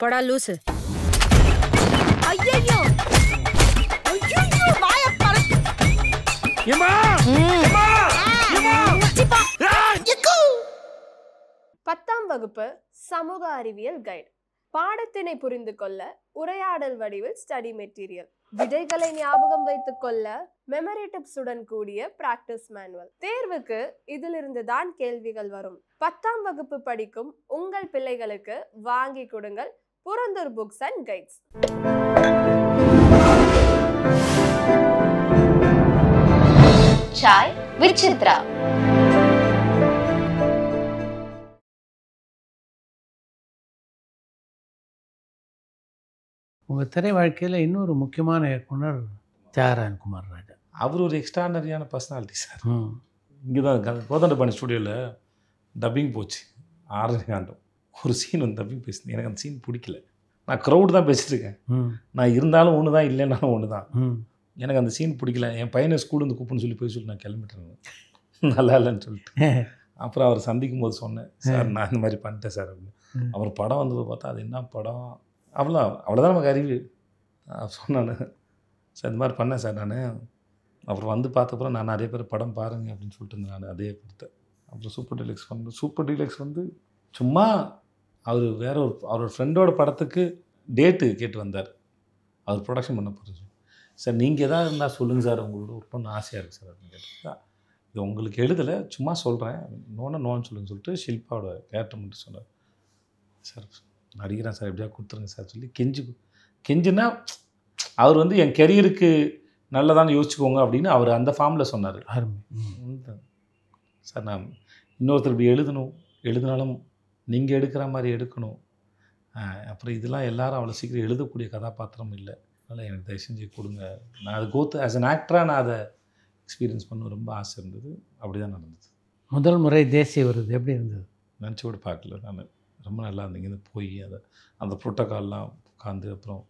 போடா லூசு. ஐயோ ஐயோ வாய பற. ஏமா ஏமா ஏமா சிப்பா. 10ஆம் வகுப்பு சமூக அறிவியல் கைடு. பாடத்தினை புரிந்து கொள்ள உரையாடல் வடிவில் ஸ்டடி மெட்டீரியல். விடைகளை ஞாபகம் வைத்துக் கொள்ள மெமரி டிப்ஸுடன் கூடிய பிராக்டிஸ் மேனுவல். தேர்வுக்கு இதிலிருந்து தான் கேள்விகள் வரும். 10ஆம் வகுப்பு படிக்கும் உங்கள் பிள்ளைகளுக்கு வாங்கி கொடுங்கள் புரந்தூர் books and guides. Chai with Chitra. உங்கள் திரை வாழ்க்கையில் இன்னொரு முக்கியமான இயக்குனர் தியாகராஜன் குமார் ராஜா. அவர் ஒரு எக்ஸ்ட்ரானரியான பர்சனாலிட்டி சார். இங்கே தான் கோதண்டபாணி ஸ்டூடியோவில் டப்பிங் போச்சு 6 காண்டம். ஒரு சீன் வந்து டப்பிங் பேசுனேன். எனக்கு அந்த சீன் பிடிக்கல. நான் க்ரௌடு தான் பேசிட்டுருக்கேன். நான் இருந்தாலும் ஒன்று தான், இல்லைன்னாலும் ஒன்று தான். எனக்கு அந்த சீன் பிடிக்கல. என் பையனை ஸ்கூலேருந்து கூப்பிடுன்னு சொல்லி நான் கிளம்பிட்டேன். நல்லா இல்லைன்னு சொல்லிட்டு. அப்புறம் அவர் சந்திக்கும் போது சொன்னேன், சார் நான் இந்த மாதிரி பண்ணிட்டேன் சார் அப்படின்னு. அவர் படம் வந்தது பார்த்தா அது என்ன படம், அவ்வளோதான் நமக்கு அறிவு. சொன்னான் சார் இந்த மாதிரி பண்ணேன் சார் நான். அப்புறம் வந்து பார்த்தப்பறம் நான் நிறைய பேர் படம் பாருங்கள் அப்படின்னு சொல்லிட்டு இருந்தேன். நான் அதே பொறுத்தேன். அப்புறம் சூப்பர் டீலக்ஸ் பண்ணேன். சூப்பர் டீலக்ஸ் வந்து சும்மா அவர் வேற அவரோட ஃப்ரெண்டோட படத்துக்கு டேட்டு கேட்டு வந்தார். அவர் ப்ரொடக்ஷன் பண்ண போகிறது. சார் நீங்கள் எதாவது இருந்தால் சொல்லுங்கள் சார், உங்களோட ஒர்க் பண்ண ஆசையாக இருக்குது சார் அப்படின்னு கேட்டா, இது உங்களுக்கு எழுதலை, சும்மா சொல்கிறேன், நோன்னு சொல்லுன்னு சொல்லிட்டு ஷில்பாவோட கேரக்டர் மட்டும் சொன்னார். சார் நடிக்கிறேன் சார், எப்படியா கொடுத்துருங்க சார் சொல்லி கெஞ்சுனா அவர் வந்து என் கெரியருக்கு நல்லதான்னு யோசிச்சுக்கோங்க அப்படின்னு அவர் அந்த ஃபார்மில் சொன்னார். சார் நான் இன்னொருத்தர் இப்படி எழுதினாலும் நீங்கள் எடுக்கிற மாதிரி எடுக்கணும். அப்புறம் இதெல்லாம் எல்லாரும் அவ்வளோ சீக்கிரம் எழுதக்கூடிய கதாபாத்திரம் இல்லை, அதனால் எனக்கு தயவு செஞ்சு கொடுங்க. நான் அது ஆஸ் அன் ஆக்டராக நான் அதை எக்ஸ்பீரியன்ஸ் பண்ண ரொம்ப ஆசை இருந்தது. அப்படி தான் நடந்தது. முதல் முறை தேசிய விருது எப்படி இருந்தது? நினச்சி கூட பார்க்கல நான். ரொம்ப நல்லா இருந்தீங்க. போய் அந்த ப்ரோட்டோக்கால்லாம் உட்காந்து அப்புறம்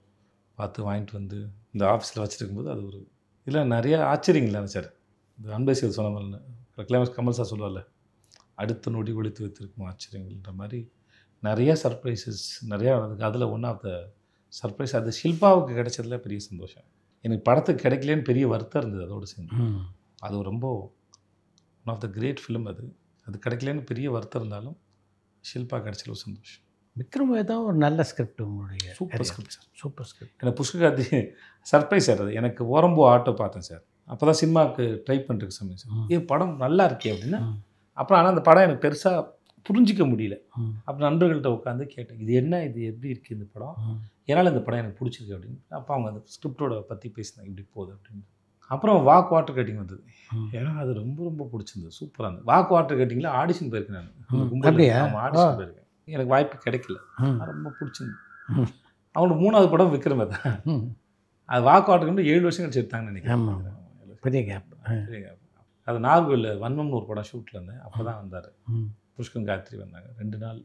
பார்த்து வாங்கிட்டு வந்து இந்த ஆஃபீஸில் வச்சுருக்கும்போது அது ஒரு இல்லை நிறைய ஆச்சரியங்கள் நினச்சார். இந்த அன்பேசியல் சொன்ன மாதிரி கிளைமேக்ஸ் கமல் சார் சொல்லுவார்ல, அடுத்த நொடி ஒழித்து வைத்திருக்கும் ஆச்சரியங்கள்ன்ற மாதிரி நிறைய சர்ப்ரைசஸ் நிறையா நடந்துக்கு. அதில் ஒன் ஆஃப் த சர்ப்ரைஸ் அது ஷில்பாவுக்கு கிடைச்சதுல பெரிய சந்தோஷம். எனக்கு படத்துக்கு கிடைக்கலன்னு பெரிய வருத்தம் இருந்தது. அதோடு சேர்ந்து அது ரொம்ப one of the great film. அது கிடைக்கலன்னு பெரிய வருத்தம் இருந்தாலும் ஷில்பா கிடைச்சல ஒரு சந்தோஷம். விக்ரம் தான் ஒரு நல்ல ஸ்கிரிப்ட். உங்களுடைய super script sir. Super script. எனக்கு புஷ்ககாதி சர்ப்ரைஸ் சார். அது எனக்கு ஓரம்போ ஆட்டோ பார்த்தேன் சார். அப்போ தான் சினிமாவுக்கு ட்ரை பண்ணுறதுக்கு சமயம் சார். படம் நல்லா இருக்கே அப்படின்னா அப்புறம் ஆனால் அந்த படம் எனக்கு பெருசாக புரிஞ்சிக்க முடியல. அப்புறம் நண்பர்கள்ட்ட உட்காந்து கேட்டேன், இது என்ன, இது எப்படி இருக்குது இந்த படம், ஏன்னால் இந்த படம் எனக்கு பிடிச்சிருக்கு அப்படின்னு. அப்போ அவங்க அந்த ஸ்கிரிப்டோட பற்றி பேசினாங்க, இப்படி போகுது அப்படின்னு. அப்புறம் வாட்டர் கட்டிங் வந்தது. ஏன்னா அது ரொம்ப ரொம்ப பிடிச்சிருந்தது, சூப்பராக இருந்தது. வாட்டர் கட்டிங்கில் ஆடிஷன் போயிருக்கேன் நான். ஆடிஷன் போயிருக்கேன், எனக்கு வாய்ப்பு கிடைக்கல. ரொம்ப பிடிச்சிருந்தது. அவங்களோட 3வது படம் விக்ரமே தான். அது வாட்டர் கட்டி 7 வருஷம் கழிச்சு எடுத்தாங்கன்னு நினைக்கிறேன். பெரிய கேப். அது நாகர்கோவிலில் வன்மம்னு ஒரு படம் ஷூட்டில் இருந்தேன். அப்போ தான் வந்தார். புஷ்கன் காயத்ரி வந்தாங்க. 2 நாள்,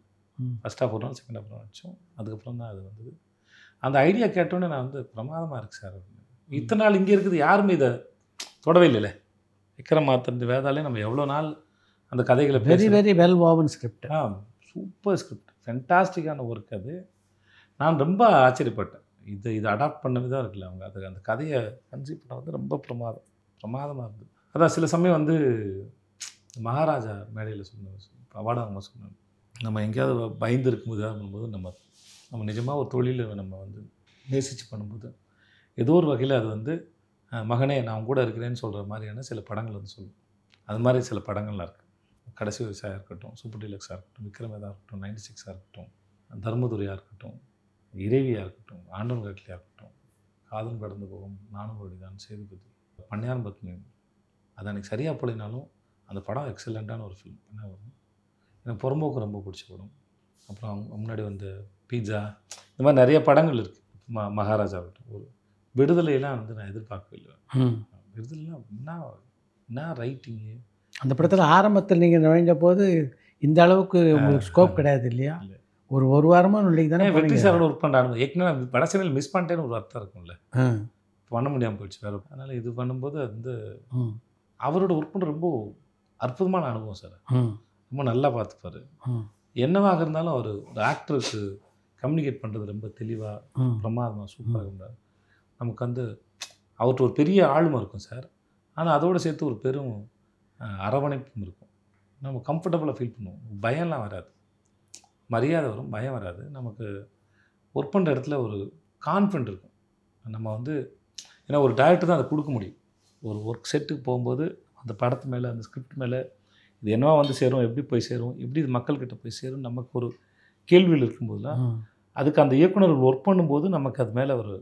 ஃபஸ்ட் ஹாஃப் ஒரு நாள், செகண்ட் ஹாஃப் வச்சோம். அதுக்கப்புறம் தான் அது வந்தது. அந்த ஐடியா கேட்டோன்னே நான் வந்து பிரமாதமாக இருக்குது சார் அப்படின்னு. இத்தனை நாள் இங்கே இருக்குது, யாருமே இதை தொடவே இல்லைல்ல. விக்ரமாதித்யன் வேதாலே நம்ம எவ்வளோ நாள் அந்த கதைகளை very very well woven script. Super script, ஃபென்டாஸ்டிக்கான ஒர்க். அது நான் ரொம்ப ஆச்சரியப்பட்டேன். இது அடாப்ட் பண்ணவே தான் இருக்குல்ல அவங்க. அந்த கதையை கன்சீவ் பண்ண வந்து ரொம்ப பிரமாதமாக இருந்தது. அதான் சில சமயம் வந்து மகாராஜா மேடையில் அவார்டு அவங்க சொன்னாங்க, நம்ம எங்கேயாவது பயந்து இருக்கும்போது பண்ணும்போது நம்ம நிஜமாக ஒரு தொழிலை நம்ம வந்து நேசித்து பண்ணும்போது ஏதோ ஒரு வகையில் அது வந்து மகனே நான் கூட இருக்கிறேன்னு சொல்கிற மாதிரியான சில படங்கள் வந்து சொல்லும். அது மாதிரி சில படங்கள்லாம் இருக்குது. கடைசி விவசாயம் இருக்கட்டும், சூப்பர் டீலக்ஸாக இருக்கட்டும், விக்ரமேதா இருக்கட்டும், 96 இருக்கட்டும், தர்மதுரையாக இருக்கட்டும், இறைவியாக இருக்கட்டும், ஆண்டவன் கட்டளையாக இருக்கட்டும், காதல் கடந்து போகும், நானும் ஒழிதான், சேதுபதி, பன்னியாரம் பத்மி. அது எனக்கு சரியாக போலினாலும் அந்த படம் எக்ஸலண்ட்டான ஒரு ஃபிலிம். என்ன வரும், எனக்கு புறம்போக்கு ரொம்ப பிடிச்ச படம். அப்புறம் முன்னாடி வந்து பீட்சா, இந்த மாதிரி நிறைய படங்கள் இருக்குது. மகாராஜா இருக்கட்டும், ஒரு விடுதலையெல்லாம் வந்து நான் எதிர்பார்க்கவே இல்லை. விடுதலைலாம் என்ன ரைட்டிங்கு. அந்த படத்தில் ஆரம்பத்தில் நீங்கள் நுழைஞ்ச போது இந்த அளவுக்கு உங்களுக்கு ஸ்கோப் கிடையாது இல்லையா? ஒரு வாரமாக நுழைக்கு தானே வெற்றி சாரோட ஒர்க் பண்ணுறாங்க. ஏற்கனவே வடசென்னையில் மிஸ் பண்ணிட்டேன்னு ஒரு அர்த்தம் இருக்கும்ல, பண்ண முடியாமல் போயிடுச்சு வேறு. அதனால் இது பண்ணும்போது அது வந்து அவரோட ஒர்க் பண்ணுற ரொம்ப அற்புதமான அனுபவம் சார். ரொம்ப நல்லா பார்த்துப்பார். என்னவாக இருந்தாலும் அவர் ஒரு ஆக்டருக்கு கம்யூனிகேட் பண்ணுறது ரொம்ப தெளிவாக பிரமாதமாக சூப்பராக இருந்தார். நமக்கு வந்து அவர்கிட்ட ஒரு பெரிய ஆளுமை இருக்கும் சார். ஆனால் அதோடு சேர்த்து ஒரு பெரும் அரவணைப்பும் இருக்கும். நம்ம கம்ஃபர்டபுளாக ஃபீல் பண்ணுவோம். பயம்லாம் வராது, மரியாதை வரும், பயம் வராது. நமக்கு ஒர்க் பண்ணுற இடத்துல ஒரு கான்ஃபிடென்ட் இருக்கும். நம்ம வந்து ஏன்னா ஒரு டைரக்டர் தான் அதை கொடுக்க முடியும். ஒரு ஒர்க் செட்டுக்கு போகும்போது அந்த படத்து மேலே, அந்த ஸ்கிரிப்ட் மேலே இது என்னவா வந்து சேரும், எப்படி போய் சேரும், எப்படி இது மக்கள்கிட்ட போய் சேரும், நமக்கு ஒரு கேள்விகள் இருக்கும்போதுலாம் அதுக்கு அந்த இயக்குனர்கள் ஒர்க் பண்ணும்போது நமக்கு அது மேலே ஒரு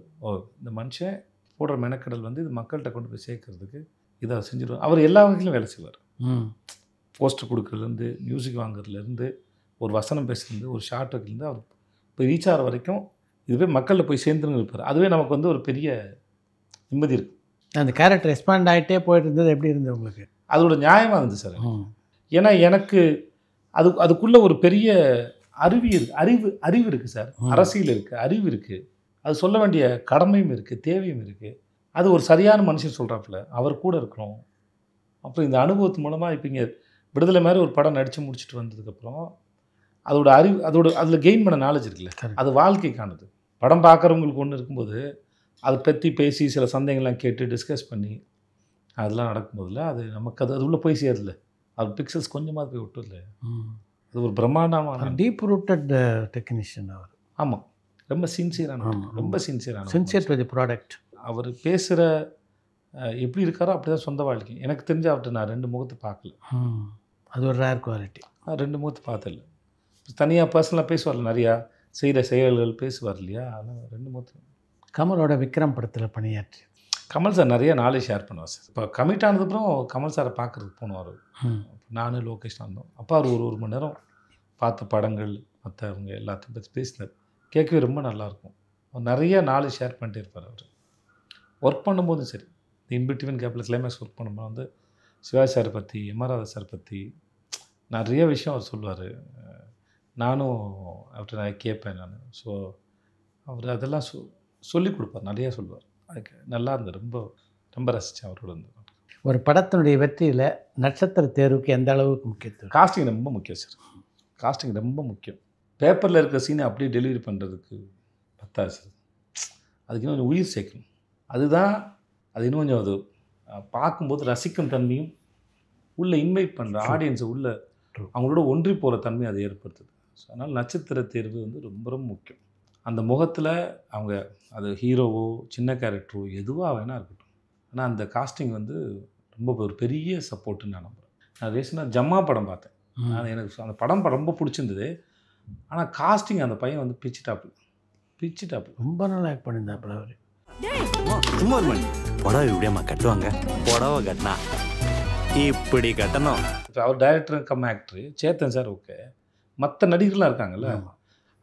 இந்த மனுஷன் போடுற மெனக்கடல் வந்து இது மக்கள்கிட்ட கொண்டு போய் சேர்க்கறதுக்கு இதை செஞ்சுருவார். அவர் எல்லா வகையிலும் வேலை செய்வார். போஸ்டர் கொடுக்குறதுலேருந்து, மியூசிக் வாங்குறதுலேருந்து, ஒரு வசனம் பேசுறது, ஒரு ஷார்ட் வைக்கிறது, அவர் இப்போ ரீச் ஆகிற வரைக்கும் இதுவே மக்களில் போய் சேர்ந்துருங்க இருப்பார். அதுவே நமக்கு வந்து ஒரு பெரிய நிம்மதி இருக்குது. அந்த கேரக்டர் ரெஸ்பாண்ட் ஆகிட்டே போயிட்டு இருந்தது எப்படி இருந்தது உங்களுக்கு? அதோட நியாயமாக இருந்துச்சு சார். ஏன்னா எனக்கு அதுக்குள்ளே ஒரு பெரிய அறிவு இருக்குது சார். அரசியல் இருக்குது, அறிவு இருக்குது, அது சொல்ல வேண்டிய கடமையும் இருக்குது, தேவையும் இருக்குது. அது ஒரு சரியான மனுஷன் சொல்கிறாப்புல அவர் கூட இருக்கிறோம். அப்புறம் இந்த அனுபவத்து மூலமாக இப்போ இங்கே விடுதலை மாதிரி ஒரு படம் நடித்து முடிச்சுட்டு வந்ததுக்கப்புறம் அதோட அதில் கெயின் பண்ண நாலேஜ் இருக்குல்ல, அது வாழ்க்கைக்கானது. படம் பார்க்குறவங்களுக்கு ஒன்று இருக்கும்போது அதை பற்றி பேசி சில சந்தேகங்கள்லாம் கேட்டு டிஸ்கஸ் பண்ணி அதெல்லாம் நடக்கும்போதில் அது நமக்கு அது உள்ளே போய் சேரல. அது பிக்சல்ஸ் கொஞ்சமாக போய் விட்டுல. அது ஒரு பிரம்மாண்டமான டீப் ரூட்டட் டெக்னீஷியன் அவர். ஆமாம், ரொம்ப சின்சியரான, ரொம்ப சின்சியர் டு தி ப்ராடக்ட். அவர் பேசுகிற எப்படி இருக்காரோ அப்படி தான் சொந்த வாழ்க்கை. எனக்கு தெரிஞ்ச அவர்கிட்ட நான் 2 முகத்தை பார்க்கல. அது ஒரு ரேர் குவாலிட்டி. 2 முகத்தை பார்த்தல. தனியாக பர்சனலாக பேசுவார், நிறையா செய்கிற செயல்கள் பேசுவார் இல்லையா, அதெல்லாம் 2 முகத்தை. கமலோட விக்ரம் படத்தில் பணியாற்றி கமல் சார் நிறைய நாலேஜ் ஷேர் பண்ணுவார் சார். இப்போ கமிட் ஆனதுக்கப்புறம் கமல் சாரை பார்க்குறதுக்கு போனோம். நான் லோகேஷ் வந்தோம். அப்போ அவர் ஒரு மணி நேரம் பார்த்த படங்கள் மற்றவங்க எல்லாத்தையும் பற்றி பேசினார். கேட்கவே ரொம்ப நல்லாயிருக்கும். அவர் நிறைய நாலேஜ் ஷேர் பண்ணிட்டே இருப்பார். அவர் ஒர்க் பண்ணும்போதும் சரி, இன்பிட்வீன் கேப்பில் கிளைமேக்ஸ் ஒர்க் பண்ணும்போது வந்து சிவாஜி சாரை பற்றி, எம்ஆர் ராதா சார் பற்றி நிறைய விஷயம் அவர் சொல்லுவார். நானும் அவர்கிட்ட நான் கேட்பேன். ஸோ அவர் அதெல்லாம் சொல்லிக் கொடுப்பார், நிறையா சொல்லுவார். அதுக்கு நல்லா இருந்தது. ரொம்ப ரொம்ப ரசித்தேன் அவரோட இருந்தது. ஒரு படத்தினுடைய வெற்றியில் நட்சத்திர தேர்வுக்கு எந்த அளவுக்கு முக்கியத்துவம்? காஸ்டிங் ரொம்ப முக்கியம் சார். காஸ்டிங் ரொம்ப முக்கியம். பேப்பரில் இருக்கிற சீனை அப்படியே டெலிவரி பண்ணுறதுக்கு பத்தாது சார். அதுக்கு இன்னும் கொஞ்சம் உயிர் சேர்க்கணும். அதுதான் அது இன்னும் கொஞ்சம் அது பார்க்கும்போது ரசிக்கும் தன்மையும் உள்ளே இன்வைட் பண்ணுற ஆடியன்ஸை உள்ளே அவங்களோட ஒன்றி போகிற தன்மை அதை ஏற்படுத்துது. ஸோ அதனால் நட்சத்திர தேர்வு வந்து ரொம்ப ரொம்ப முக்கியம். அந்த முகத்தில் அவங்க அது ஹீரோவோ சின்ன கேரக்டரோ எதுவாக வேணால் இருக்கட்டும், ஆனால் அந்த காஸ்டிங் வந்து ரொம்ப ஒரு பெரிய சப்போர்ட்டுன்னு நான் நம்புகிறேன். நான் ரீசெண்டாக ஜம்மா படம் பார்த்தேன். எனக்கு அந்த படம் ரொம்ப பிடிச்சிருந்தது. ஆனால் காஸ்டிங் அந்த பையன் வந்து பிச்சுட்டாப்பு ரொம்ப நல்லா ஆக்ட் பண்ணியிருந்தாப்புல அவர். சும்மா ஒரு மணி புடவை எப்படியாம்மா கட்டுவாங்க, புடவை கட்டினா இப்படி கட்டணும். இப்போ அவர் director cum actor Chetan sir. Okay, மற்ற நடிகர்லாம் இருக்காங்கல்ல,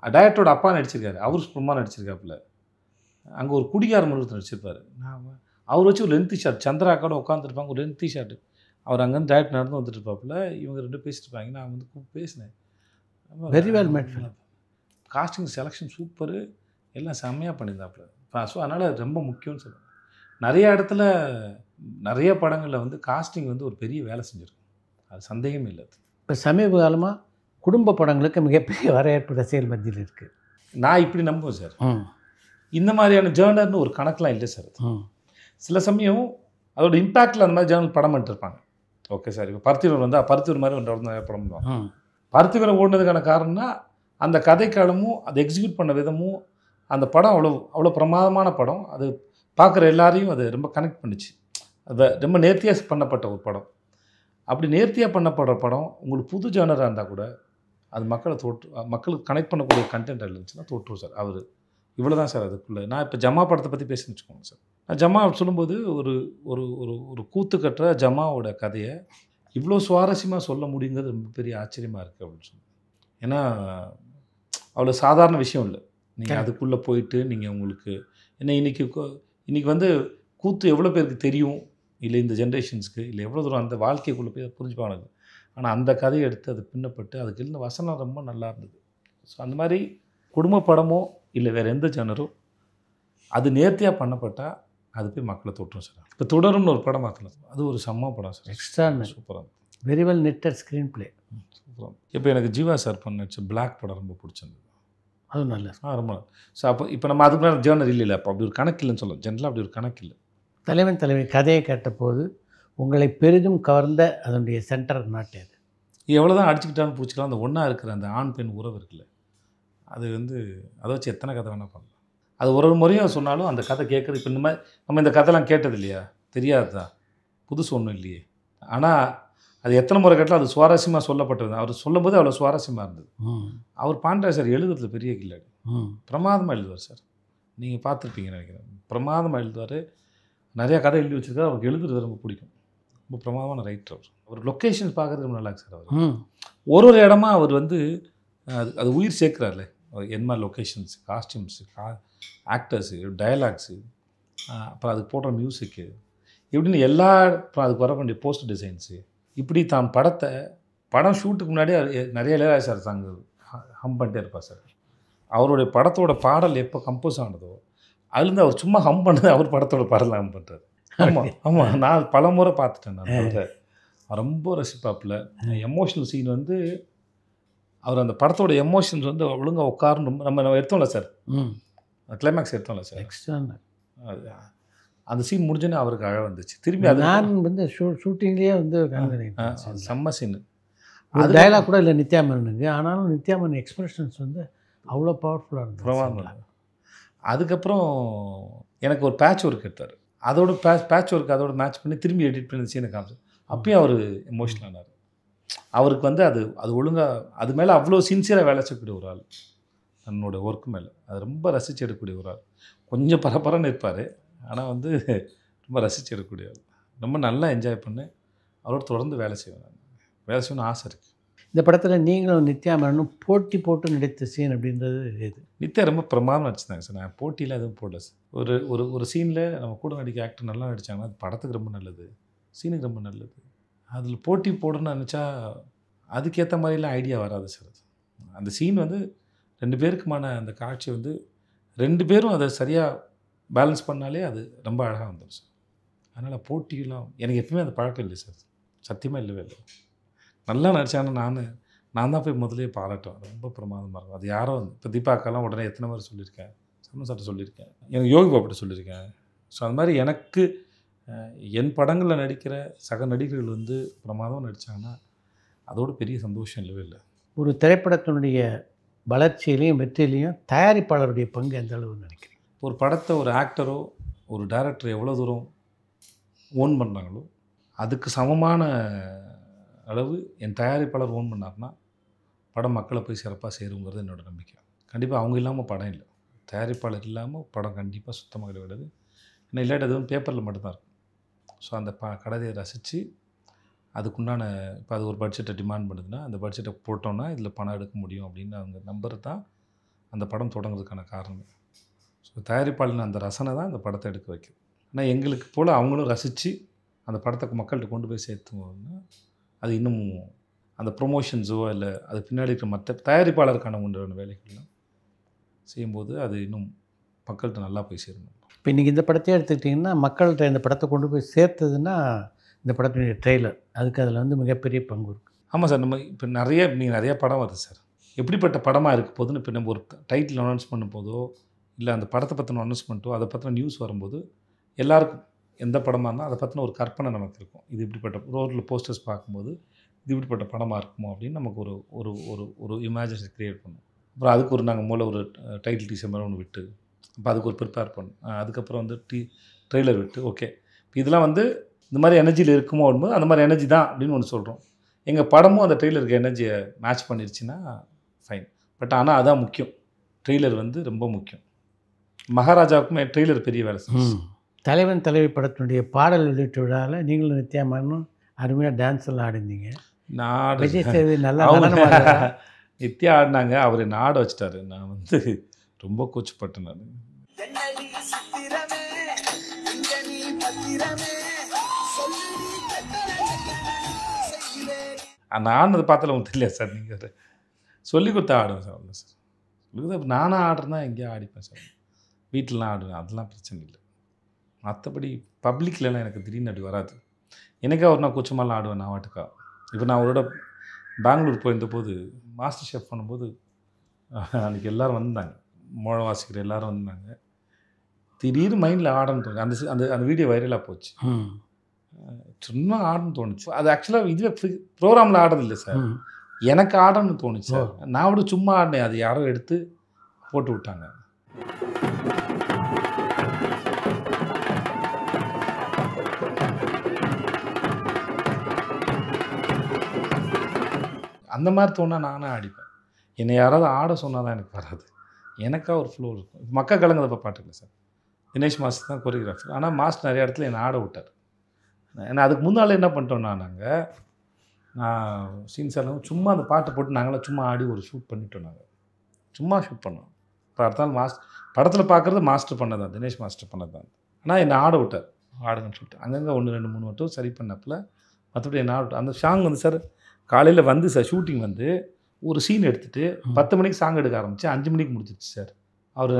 டைரக்டரோட அப்பா நடிச்சிருக்காரு, அவர் சும்மா நடிச்சிருக்காப்புல. அங்கே ஒரு குடிகார ஒருத்தர் நடிச்சிருப்பார். அவர் வச்சு ஒரு லென்த்தி ஷாட், சந்திராக்கோட உட்காந்துருப்பாங்க, ஒரு லென்த்தி ஷாட்டு. அவர் அங்கேருந்து டைரக்ட் நடந்து வந்துட்டு இருப்பாப்புல. இவங்க 2 பேசிட்டு இருப்பாங்க. நான் வந்து பேசினேன். Very well made film. Casting selection super, எல்லாம் செம்மையாக பண்ணியிருந்தாப்புல. ஸோ அதனால் ரொம்ப முக்கியம்னு சொல்லுவேன். நிறைய இடத்துல நிறைய படங்களில் வந்து காஸ்டிங் வந்து ஒரு பெரிய வேலை செஞ்சுருக்கும், அது சந்தேகமே இல்லை. இப்போ சமீப காலமாக குடும்ப படங்களுக்கு மிகப்பெரிய வரவேற்பு ரசிகர்கள் மத்தியில் இருக்குது. நான் இப்படி நம்புவேன் சார். இந்த மாதிரியான ஜேர்னர்னு ஒரு கணக்கெலாம் இல்லை சார். சில சமயம் அதோட இம்பேக்டில் அந்த மாதிரி ஜேர்னல் படம் பண்ணிட்டுருப்பாங்க. ஓகே சார், இப்போ பருத்திவர் வந்தால் பருத்திவர் மாதிரி ஒன்று படம் பண்ணுவாங்க. பருத்திவரை ஓடுனதுக்கான காரணம்னா அந்த கதைக்களமும் அதை எக்ஸிக்யூட் பண்ண விதமும், அந்த படம் அவ்வளோ பிரமாதமான படம். அது பார்க்குற எல்லாரையும் அது ரொம்ப கனெக்ட் பண்ணிச்சு. அது ரொம்ப நேர்த்தியாக பண்ணப்பட்ட ஒரு படம். அப்படி நேர்த்தியாக பண்ணப்படுற படம் உங்களுக்கு புது ஜேர்னராக இருந்தால் கூட அது மக்களுக்கு கனெக்ட் பண்ணக்கூடிய கண்டென்ட் இருந்துச்சுன்னா தோற்றுரும் சார். அவர் இவ்வளோ தான் சார் அதுக்குள்ளே. நான் இப்போ ஜமா படத்தை பற்றி பேசுன்னு வச்சுக்கோங்க சார். நான் ஜமா சொல்லும்போது ஒரு ஒரு ஒரு ஒரு கூத்து கட்டுற ஜமாவோட கதையை இவ்வளோ சுவாரஸ்யமாக சொல்ல முடியுங்கிறது ரொம்ப பெரிய ஆச்சரியமாக இருக்குது அப்படின்னு சொல்லி. ஏன்னா அவ்வளோ சாதாரண விஷயம் இல்லை. நீங்கள் அதுக்குள்ளே போயிட்டு நீங்கள் உங்களுக்கு என்ன இன்றைக்கி வந்து கூத்து எவ்வளோ பேருக்கு தெரியும் இல்லை, இந்த ஜென்ரேஷன்ஸ்க்கு இல்லை எவ்வளோ தூரம் அந்த வாழ்க்கைக்குள்ளே போய் புரிஞ்சுப்பாங்க. ஆனால் அந்த கதையை எடுத்து அது பின்னப்பட்டு அதுக்கு இருந்த வசனம் ரொம்ப நல்லா இருந்தது. ஸோ அந்த மாதிரி குடும்ப படமோ இல்லை வேறு எந்த ஜேர்னரோ அது நேர்த்தியாக பண்ணப்பட்டால் அது போய் மக்களை தொற்றும் சார். இப்போ தொடரும்னு ஒரு படம் பார்க்கலாம், அது ஒரு செம்ம படம் சார். எக்ஸ்ட்ரா சூப்பராக very well knitted screen play. சூப்பராக. இப்போ எனக்கு ஜீவா சார் பண்ணிச்சு பிளாக் படம் ரொம்ப பிடிச்சிருந்தது. அதுவும் நல்லது. ரொம்ப. ஸோ அப்போ இப்போ நம்ம அதுக்கு மேலே ஜேர்னர் இல்லை, அப்போ அப்படி ஒரு கணக்கு இல்லைன்னு சொல்லலாம். ஜென்ரலாக அப்படி ஒரு கணக்கு இல்லை. தலைவன் தலைவி கதையை கேட்டபோது உங்களை பெரிதும் கவர்ந்த அதனுடைய சென்டர் நாட்டு அது எவ்வளோ தான் அடிச்சுக்கிட்டாலும் பிடிச்சிக்கலாம், அந்த ஒன்றா இருக்கிற அந்த ஆண் பெண் உறவு இருக்குல்ல, அது அதை வச்சு எத்தனை கதை வேணால் பண்ணலாம். அது ஒரு முறையும் சொன்னாலும் அந்த கதை கேட்குறது. இப்போ இந்த மாதிரி நம்ம இந்த கதைலாம் கேட்டது இல்லையா, தெரியாதா, புதுசு ஒன்றும் இல்லையே. ஆனால் அது எத்தனை முறை கேட்டாலும் அது சுவாரஸ்யமாக சொல்லப்பட்டது. அவர் சொல்லும்போது அவ்வளோ சுவாரஸ்யமாக இருந்தது. அவர் பாண்டியா சார் எழுதுறதுல பெரிய கில்லாடி, பிரமாதமாக எழுதுவார் சார். நீங்கள் பார்த்துருப்பீங்கன்னு நினைக்கிறேன். பிரமாதமாக எழுதுவார். நிறையா கதை எழுதி வச்சுருக்காரு. அவருக்கு எழுதுறது ரொம்ப பிடிக்கும். ரொம்ப பிரமாதமான ரைட்டர் அவர். லொக்கேஷன்ஸ் பார்க்குறது ரொம்ப நல்லா இருக்கு சார். அவர் ஒரு இடமா அவர் அது உயிர் சேர்க்குறாருல. என்ன மாதிரி லொக்கேஷன்ஸ், காஸ்டியூம்ஸு, ஆக்டர்ஸு, டயலாக்ஸு, அப்புறம் அதுக்கு போடுற மியூசிக்கு, இப்படின்னு எல்லா, அப்புறம் அதுக்கு வர வேண்டிய போஸ்டர் டிசைன்ஸு, இப்படி தான் படம் ஷூட்டுக்கு முன்னாடியே நிறைய இளையராஜா சார் சாங் ஹம் பண்ணிட்டே இருப்பார் சார். அவருடைய படத்தோட பாடல் எப்போ கம்போஸ் ஆனதோ அதுலேருந்து அவர் சும்மா ஹம் பண்ணது அவர் படத்தோட பாடல் ஹம் பண்ணுறாரு. ஆமாம் ஆமாம், நான் பல முறை பார்த்துட்டேன். நான் ரொம்ப ரசிப்பாப்பில். எமோஷனல் சீன் அவர் அந்த படத்தோட எமோஷன்ஸ் ஒழுங்காக உட்காரணும். நம்ம எடுத்தோம்ல சார், கிளைமேக்ஸ் எடுத்தோம்ல சார், அந்த சீன் முடிஞ்சோன்னே அவருக்கு அழ வந்துச்சு. திரும்பி அது நான் ஷூட்டிங்லேயே செம்ம சீனு. அது டைலாக் கூட இல்லை நித்யாமனுக்கு. ஆனாலும் நித்யாமன் எக்ஸ்பிரஷன்ஸ் அவ்வளோ பவர்ஃபுல்லாக இருந்தது. அதுக்கப்புறம் எனக்கு ஒரு பேட்ச் ஒர்க் எடுத்தார். அதோட பேட்ச் ஒர்க் அதோட மேட்ச் பண்ணி திரும்பி எடிட் பண்ணி சீனை காமிச்சு. அப்பயும் அவர் எமோஷனல் ஆனார். அவருக்கு அது ஒழுங்காக அது மேலே அவ்வளோ சின்சியராக வேலை செய்யக்கூடிய ஒரு ஆள். தன்னோட ஒர்க் மேலே அது ரொம்ப ரசித்து எடுக்கக்கூடிய ஒரு ஆள். கொஞ்சம் பரபரன்னு இருப்பார், ஆனால் ரொம்ப ரசித்து எடுக்கக்கூடிய ஆள். ரொம்ப நல்லா என்ஜாய் பண்ணி அவரோட தொடர்ந்து வேலை செய்யணும்னு ஆசை இருக்குது. இந்த படத்தில் நீங்களும் நித்யாமனும் போட்டி போட்டு நடித்த சீன் அப்படின்றது எது? நித்யா ரொம்ப பிரமாதம் நடிச்சிருந்தாங்க சார். நான் போட்டியில் எதுவும் போடல சார். ஒரு சீனில் நம்ம கூட நடிக்க ஆக்டர் நல்லா நடித்தாங்கன்னா அது படத்துக்கு ரொம்ப நல்லது, சீனுக்கு ரொம்ப நல்லது. அதில் போட்டி போடணும்னு நினச்சா அதுக்கேற்ற மாதிரிலாம் ஐடியா வராது சார். அந்த சீன் 2 பேருக்குமான அந்த காட்சி 2 பேரும் அதை சரியாக பேலன்ஸ் பண்ணாலே அது ரொம்ப அழகாக வந்துடும் சார். அதனால் போட்டியெல்லாம் எனக்கு எப்பவுமே அந்த பழக்கம் இல்லை சார், சத்தியமாக இல்லவே இல்லை. நல்லா நடித்தாங்கன்னா நான் தான் போய் முதலே பாராட்டுவேன். ரொம்ப பிரமாதமாக இருக்கும். அது யாரோ இப்போ தீபாக்கெல்லாம் உடனே எத்தனை பேர் சொல்லியிருக்கேன், சம்மன் சார்ட்ட சொல்லியிருக்கேன், எனக்கு யோகி பாப்பிட்ட சொல்லியிருக்கேன். ஸோ அது மாதிரி எனக்கு என் படங்களில் நடிக்கிற சக நடிகர்கள் பிரமாதமாக நடித்தாங்கன்னா அதோட பெரிய சந்தோஷம் இல்லவே இல்லை. ஒரு திரைப்படத்தினுடைய வளர்ச்சியிலையும் வெற்றியிலையும் தயாரிப்பாளருடைய பங்கு எந்த அளவு நினைக்கிறீங்க? ஒரு படத்தை ஒரு ஆக்டரோ ஒரு டைரக்டர் எவ்வளோ தூரம் ஓன் பண்ணுறாங்களோ அதுக்கு சமமான அளவு என் தயாரிப்பாளர் ஓன் பண்ணார்னா படம் மக்களை போய் சிறப்பாக சேருங்கிறது என்னோடய நம்பிக்கை. கண்டிப்பாக அவங்க இல்லாமல் படம் இல்லை, தயாரிப்பாளர் இல்லாமல் படம் கண்டிப்பாக சுத்தமாக கிடையாது. ஏன்னா இல்லாட்டி அது பேப்பரில் மட்டும்தான் இருக்கும். ஸோ அந்த கதையை ரசித்து அதுக்குண்டான இப்போ அது ஒரு பட்ஜெட்டை டிமாண்ட் பண்ணுதுன்னா அந்த பட்ஜெட்டை போட்டோன்னா இதில் பணம் எடுக்க முடியும் அப்படின்னு அவங்க நம்புறது தான் அந்த படம் தொடங்குறதுக்கான காரணம். ஸோ தயாரிப்பாளர் அந்த ரசனை தான் அந்த படத்தை எடுக்க வைக்கும். ஆனால் எங்களுக்கு போல் அவங்களும் ரசித்து அந்த படத்தை மக்கள்கிட்ட கொண்டு போய் சேர்த்துவோம்னா அது இன்னும் அந்த ப்ரொமோஷன்ஸோ இல்லை அது பின்னாடி இருக்கிற மற்ற தயாரிப்பாளருக்கான உண்டான வேலைகள்லாம் செய்யும்போது அது இன்னும் மக்கள்கிட்ட நல்லா போய் சேரணும். இப்போ இன்றைக்கி இந்த படத்தையே எடுத்துக்கிட்டிங்கன்னா மக்கள்கிட்ட இந்த படத்தை கொண்டு போய் சேர்த்ததுன்னா இந்த படத்தினுடைய ட்ரெய்லர் அதுக்கு அதில் மிகப்பெரிய பங்கு இருக்குது. ஆமாம் சார். நம்ம இப்போ நிறைய படம் வருது சார். எப்படிப்பட்ட படமாக இருக்க போதுன்னு இப்போ நம்ம ஒரு டைட்டில் அனௌன்ஸ் பண்ணும் போதோ இல்லை அந்த படத்தை பற்றின அனௌன்ஸ்மெண்ட்டோ அதை பற்றின நியூஸ் வரும்போது எல்லாருக்கும் எந்த படமாக இருந்தால் அதை பற்றின ஒரு கற்பனை நமக்கு இருக்கும். இது இப்படிப்பட்ட ரோட்டில் போஸ்டர்ஸ் பார்க்கும்போது இது இப்படிப்பட்ட படமாக இருக்குமோ அப்படின்னு நமக்கு ஒரு ஒரு ஒரு ஒரு இமேஜினேஷன் க்ரியேட் பண்ணும். அப்புறம் அதுக்கு நாங்கள் ஒரு டைட்டில் டீசர் மாதிரி ஒன்று விட்டு அப்போ அதுக்கு ஒரு ப்ரிப்பேர் பண்ணோம். அதுக்கப்புறம் ட்ரெய்லர் விட்டு ஓகே இப்போ இதெல்லாம் இந்த மாதிரி எனர்ஜியில் இருக்குமோ அப்படின்போது அந்த மாதிரி எனர்ஜி தான் அப்படின்னு ஒன்று சொல்கிறோம். எங்கள் படமும் அந்த ட்ரெய்லருக்கு எனர்ஜியை மேட்ச் பண்ணிருச்சுன்னா ஃபைன். பட் ஆனால் அதான் முக்கியம், ட்ரெய்லர் ரொம்ப முக்கியம். மகாராஜாவுக்குமே ட்ரெய்லர் பெரிய வேலை செய்யும். தலைவன் தலைவி படத்தினுடைய பாடல் வெளியீட்டு விழாவில் நீங்களும் நித்யாமனும் அருமையாக டான்ஸ் எல்லாம் ஆடினீங்க. நான் விஜய் சேவி நல்லா நித்யா ஆடினாங்க, அவர் என்னை ஆட வச்சிட்டாரு. நான் ரொம்ப கூச்சப்பட்டேன். நான் ஆடினது பார்த்தால உங்களுக்கு தெரியல சார். நீங்கள் சொல்லி கொடுத்தா ஆடுவேன் சார். அவ்வளோ சார் சொல்லி கொடுத்தா நானும் ஆடுறேன்னா எங்கேயோ ஆடிப்பேன் சார். வீட்டிலலாம் ஆடுவேன், அதெல்லாம் பிரச்சனை இல்லை. மற்றபடி பப்ளிக்லலாம் எனக்கு திடீர்னு அப்படி வராது. எனக்கே ஒரு நான் கூச்சமாலாம் ஆடுவேன் நான் வாட்டுக்கா. இப்போ நான் அவரோட பெங்களூர் போயிருந்த போது மாஸ்டர் ஷெஃப் பண்ணும்போது அன்றைக்கி எல்லோரும் வந்தாங்க, மோளம் வாசிக்கிற எல்லோரும் வந்தாங்க. திடீர்னு மைண்டில் ஆடன்னு தோணுச்சு. அந்த வீடியோ வைரலாக போச்சு. சும்மா ஆடன்னு தோணுச்சு. அது ஆக்சுவலாக இதுவே ப்ரோக்ராமில் ஆடுறதில்லை சார், எனக்கு ஆடன்னு தோணுச்சு சார். நான் விட சும்மா ஆடினேன், அது யாரோ எடுத்து போட்டு விட்டாங்க. அந்த மாதிரி தோணா நானே ஆடிப்பேன். என்னை யாராவது ஆட சொன்னால் தான் எனக்கு வராது, எனக்கா ஒரு ஃப்ளோ இருக்கும். மக்கள் கலங்கதப்போ பாட்டுங்க சார், தினேஷ் மாஸ்டர் தான் கொரியோகிராஃபர். ஆனால் மாஸ்டர் நிறைய இடத்துல என்னை ஆட விட்டார். ஏன்னா அதுக்கு முன்னால் என்ன பண்ணிட்டோம்னா, நான் சீன்ஸ் எல்லாம் சும்மா அந்த பாட்டை போட்டு நாங்களாம் சும்மா ஆடி ஒரு ஷூட் பண்ணிட்டோம். நாங்கள் சும்மா ஷூட் பண்ணோம். இப்போ அடுத்தாலும் படத்தில் பார்க்குறது மாஸ்டர் பண்ணது தான், தினேஷ் மாஸ்டர் பண்ணது தான். ஆனால் என்னை ஆட விட்டார், ஆடுங்கன்னு சொல்லிட்டு. அங்கங்கே 1 2 3 மட்டும் சரி பண்ணப்பில் மற்றபடி என்ன ஆட விட்டார். அந்த சாங் வந்து சார் காலையில் வந்து சார் ஷூட்டிங் வந்து ஒரு சீன் எடுத்துகிட்டு 10 மணிக்கு சாங் எடுக்க ஆரம்பித்து 5 மணிக்கு முடிச்சிச்சு சார். அவர்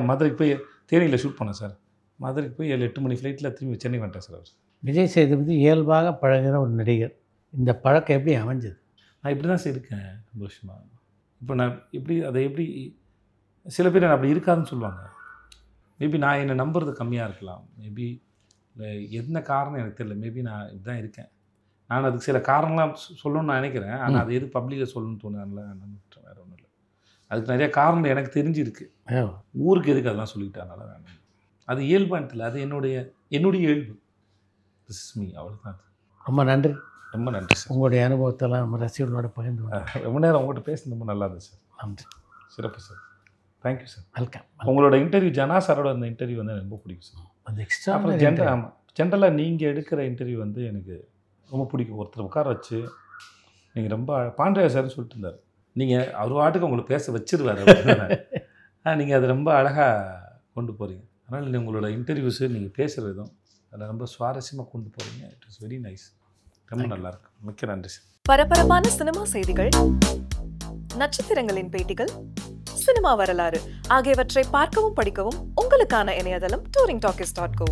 மதுரைக்கு போய் தேனியில் ஷூட் பண்ணேன் சார். மதுரைக்கு போய் 7 8 மணி ஃப்ளைட்டில் திரும்பி சென்னை வந்துட்டேன் சார். அவர் விஜய் சேதுபதி இயல்பாக பழகிற ஒரு நடிகர். இந்த பழக்கம் எப்படி அமைஞ்சது? நான் இப்படி தான் சார் இருக்கேன் ரொம்ப வருஷமாக. இப்போ நான் எப்படி சில பேர் நான் அப்படி இருக்காதுன்னு சொல்லுவாங்க. மேபி நான் என்னை நம்புறது கம்மியாக இருக்கலாம், மேபி இல்லை என்ன காரணம் எனக்கு தெரியல. மேபி நான் இப்படி தான் இருக்கேன். நான் அதுக்கு சில காரணம்லாம் சொல்லணும்னு நான் நினைக்கிறேன். ஆனால் அது எது பப்ளிக்காக சொல்லணும்னு தோணுதுல, நம்பிட்டேன், வேறு ஒன்றும் இல்லை. அதுக்கு நிறைய காரணம் எனக்கு தெரிஞ்சிருக்கு. ஊருக்கு எதுக்கு அதெல்லாம் சொல்லிக்கிட்டேன், அதனால் வேணும். அது இயல்பானதில்லை, அது என்னுடைய இயல்பு. திஸ் இஸ் மீ, அவ்வளோதான். ரொம்ப நன்றி. ரொம்ப நன்றி சார். உங்களுடைய அனுபவத்தெல்லாம் நம்ம ரசிகர்களோட பகிர்ந்து ரொம்ப நேரம் உங்கள்கிட்ட பேசுனது ரொம்ப நல்லா இருந்துச்சு சார். நன்றி. சிறப்பு சார். Thank you sir. வெல்கம். உங்களோட இன்டர்வியூ, ஜனா சாரோட அந்த இன்டர்வியூ வந்து எனக்கு ரொம்ப பிடிக்கும் சார். அது எக்ஸ்ட்ரா. அப்புறம் ஜென்ரலாக நீங்கள் எடுக்கிற இன்டர்வியூ வந்து எனக்கு ரொம்ப பிடிக்கும். ஒருத்தர் உட்கார வச்சு நீங்கள் ரொம்ப பாண்டியா சார்னு சொல்லிட்டு இருந்தார், நீங்கள் அவர் வாட்டுக்கு உங்களை பேச வச்சிருவார். நீங்கள் அதை ரொம்ப அழகாக கொண்டு போகிறீங்க. அதனால் உங்களோட இன்டர்வியூஸு நீங்கள் பேசுகிற விதம் அதில் ரொம்ப சுவாரஸ்யமாக கொண்டு போகிறீங்க. It is very nice. ரொம்ப நல்லாயிருக்கு. மிக்க நன்றி சார். பரபரப்பான சினிமா செய்திகள், நட்சத்திரங்களின் பேட்டிகள், சினிமா வரலாறு ஆகியவற்றை பார்க்கவும் படிக்கவும் உங்களுக்கான இணையதளம் touringtalkies.co.